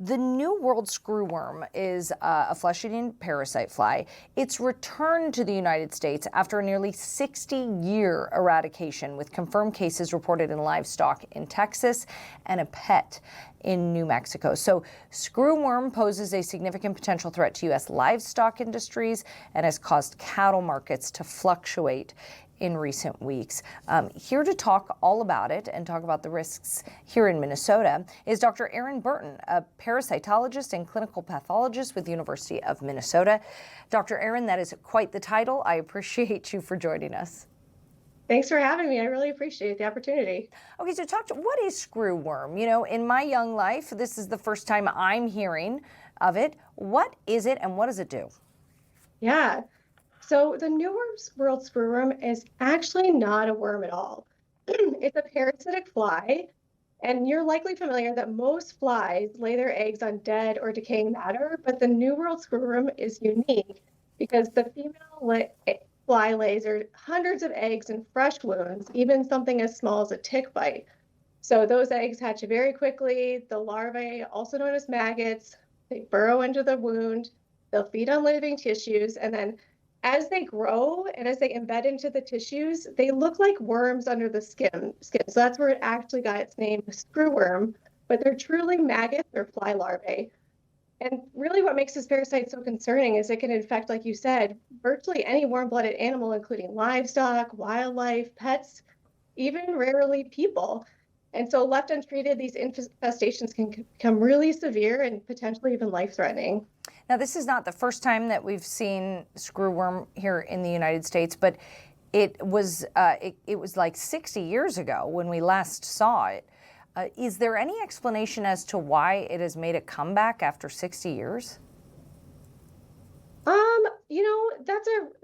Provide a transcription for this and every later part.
The new World Screwworm is a flesh-eating parasite fly. It's returned to the United States after a nearly 60-year eradication, with confirmed cases reported in livestock in Texas and a pet in New Mexico. So screwworm poses a significant potential threat to U.S. livestock industries and has caused cattle markets to fluctuate in recent weeks. Here to talk all about it and talk about the risks here in Minnesota is Dr. Erin Burton, a parasitologist and clinical pathologist with the University of Minnesota. Dr. Erin, that is quite the title. I appreciate you for joining us. Thanks for having me. I really appreciate the opportunity. Okay, so what is screwworm? You know, in my young life, this is the first time I'm hearing of it. What is it and what does it do? Yeah. So the New World Screwworm is actually not a worm at all. It's a parasitic fly, and you're likely familiar that most flies lay their eggs on dead or decaying matter, but the New World Screwworm is unique because the female fly lays hundreds of eggs in fresh wounds, even something as small as a tick bite. So those eggs hatch very quickly. The larvae, also known as maggots, they burrow into the wound, they'll feed on living tissues, and then as they grow and as they embed into the tissues, they look like worms under the skin. So that's where it actually got its name, screwworm, but they're truly maggots or fly larvae. And really what makes this parasite so concerning is it can infect, like you said, virtually any warm-blooded animal, including livestock, wildlife, pets, even rarely people. And so left untreated, these infestations can become really severe and potentially even life-threatening. Now, this is not the first time that we've seen screwworm here in the United States, but it was like 60 years ago when we last saw it. Is there any explanation as to why it has made a comeback after 60 years? You know,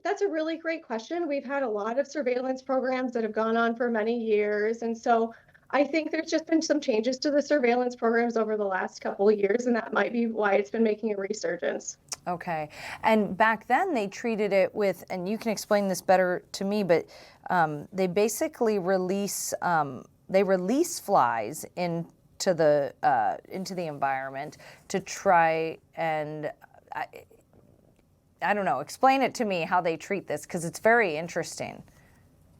that's a really great question. We've had a lot of surveillance programs that have gone on for many years, and so I think there's just been some changes to the surveillance programs over the last couple of years, and that might be why it's been making a resurgence. Okay. And back then they treated it with, and you can explain this better to me, but they basically release flies into the environment to try and I don't know, explain it to me how they treat this, because it's very interesting.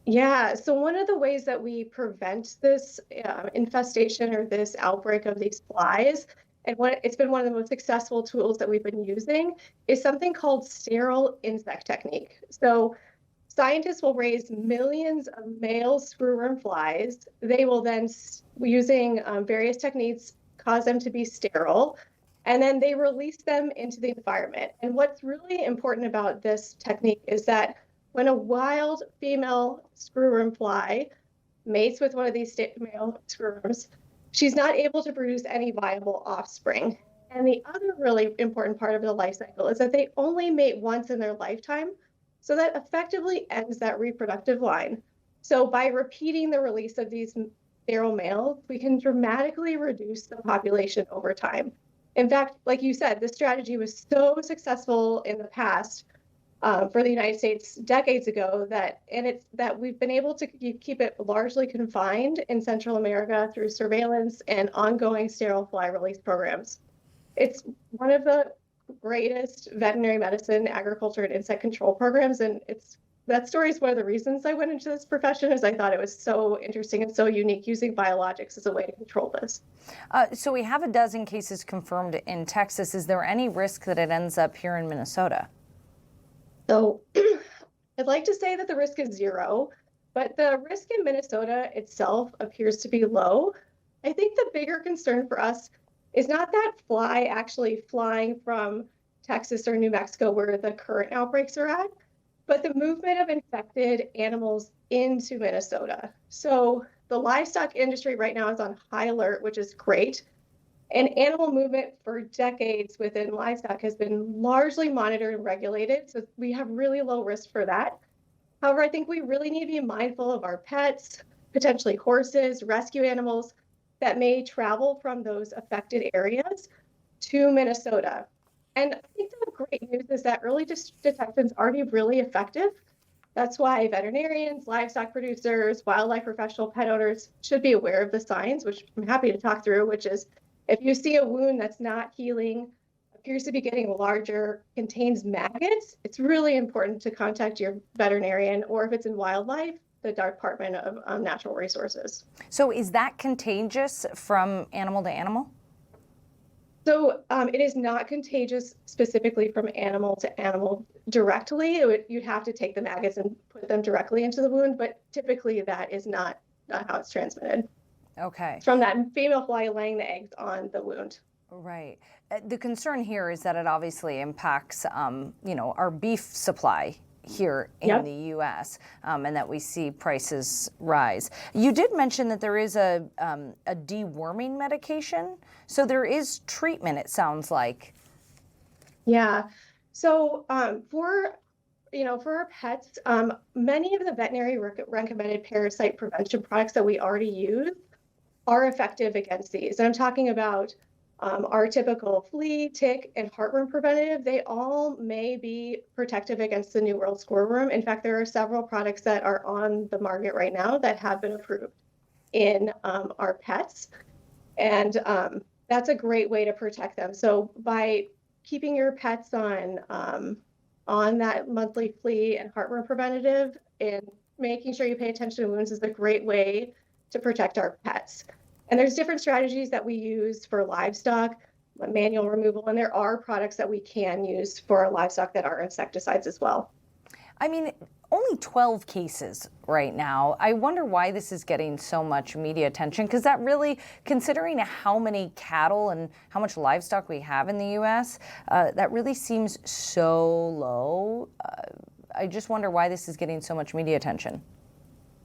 Yeah, so one of the ways that we prevent this infestation or this outbreak of these flies, and it's been one of the most successful tools that we've been using, is something called sterile insect technique. So scientists will raise millions of male screwworm flies. They will then, using various techniques, cause them to be sterile, and then they release them into the environment. And what's really important about this technique is that when a wild female screwworm fly mates with one of these male screwworms, she's not able to produce any viable offspring. And the other really important part of the life cycle is that they only mate once in their lifetime, so that effectively ends that reproductive line. So by repeating the release of these sterile males, we can dramatically reduce the population over time. In fact, like you said, this strategy was so successful in the past for the United States decades ago that we've been able to keep it largely confined in Central America through surveillance and ongoing sterile fly release programs. It's one of the greatest veterinary medicine, agriculture, and insect control programs, and that story is one of the reasons I went into this profession, is I thought it was so interesting and so unique using biologics as a way to control this. So we have a dozen cases confirmed in Texas. Is there any risk that it ends up here in Minnesota? So I'd like to say that the risk is zero, but the risk in Minnesota itself appears to be low. I think the bigger concern for us is not that fly actually flying from Texas or New Mexico, where the current outbreaks are at, but the movement of infected animals into Minnesota. So the livestock industry right now is on high alert, which is great. And animal movement for decades within livestock has been largely monitored and regulated, so we have really low risk for that. However, I think we really need to be mindful of our pets, potentially horses, rescue animals that may travel from those affected areas to Minnesota. And I think the great news is that early detection is already really effective. That's why veterinarians, livestock producers, wildlife professional pet owners should be aware of the signs, which I'm happy to talk through, which is If you see a wound that's not healing, appears to be getting larger, contains maggots, it's really important to contact your veterinarian, or if it's in wildlife, the Department of Natural Resources. So is that contagious from animal to animal? So it is not contagious specifically from animal to animal directly. You'd have to take the maggots and put them directly into the wound, but typically that is not how it's transmitted. Okay. It's from that female fly laying the eggs on the wound. Right. The concern here is that it obviously impacts, our beef supply here in the U.S. And that we see prices rise. You did mention that there is a deworming medication, so there is treatment. It sounds like. Yeah. So for our pets, many of the veterinary recommended parasite prevention products that we already use are effective against these. And I'm talking about our typical flea, tick, and heartworm preventative. They all may be protective against the new World Screwworm. In fact, there are several products that are on the market right now that have been approved in our pets. And that's a great way to protect them. So by keeping your pets on that monthly flea and heartworm preventative and making sure you pay attention to wounds is a great way to protect our pets. And there's different strategies that we use for livestock, manual removal, and there are products that we can use for our livestock that are insecticides as well. I mean, only 12 cases right now. I wonder why this is getting so much media attention, because that really, considering how many cattle and how much livestock we have in the U.S., that really seems so low. I just wonder why this is getting so much media attention.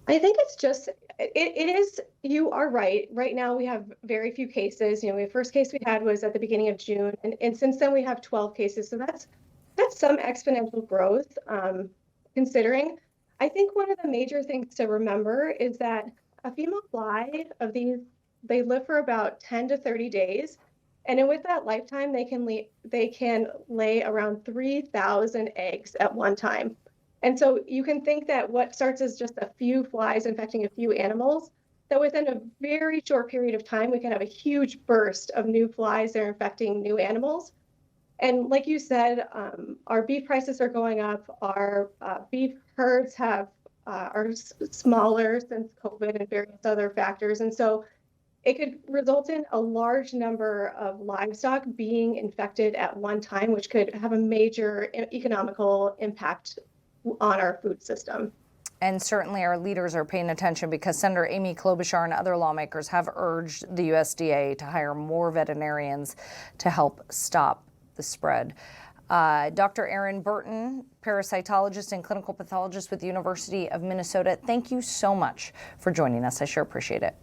I think it's just, it is, you are right. Right now we have very few cases. The first case we had was at the beginning of June, and since then we have 12 cases. So that's some exponential growth. Considering, I think one of the major things to remember is that a female fly of these, they live for about 10 to 30 days. And with that lifetime, they can lay around 3,000 eggs at one time. And so you can think that what starts as just a few flies infecting a few animals, that within a very short period of time, we can have a huge burst of new flies that are infecting new animals. And like you said, our beef prices are going up. Our beef herds are smaller since COVID and various other factors. And so it could result in a large number of livestock being infected at one time, which could have a major economical impact on our food system. And certainly our leaders are paying attention, because Senator Amy Klobuchar and other lawmakers have urged the USDA to hire more veterinarians to help stop the spread. Dr. Erin Burton, parasitologist and clinical pathologist with the University of Minnesota, thank you so much for joining us. I sure appreciate it.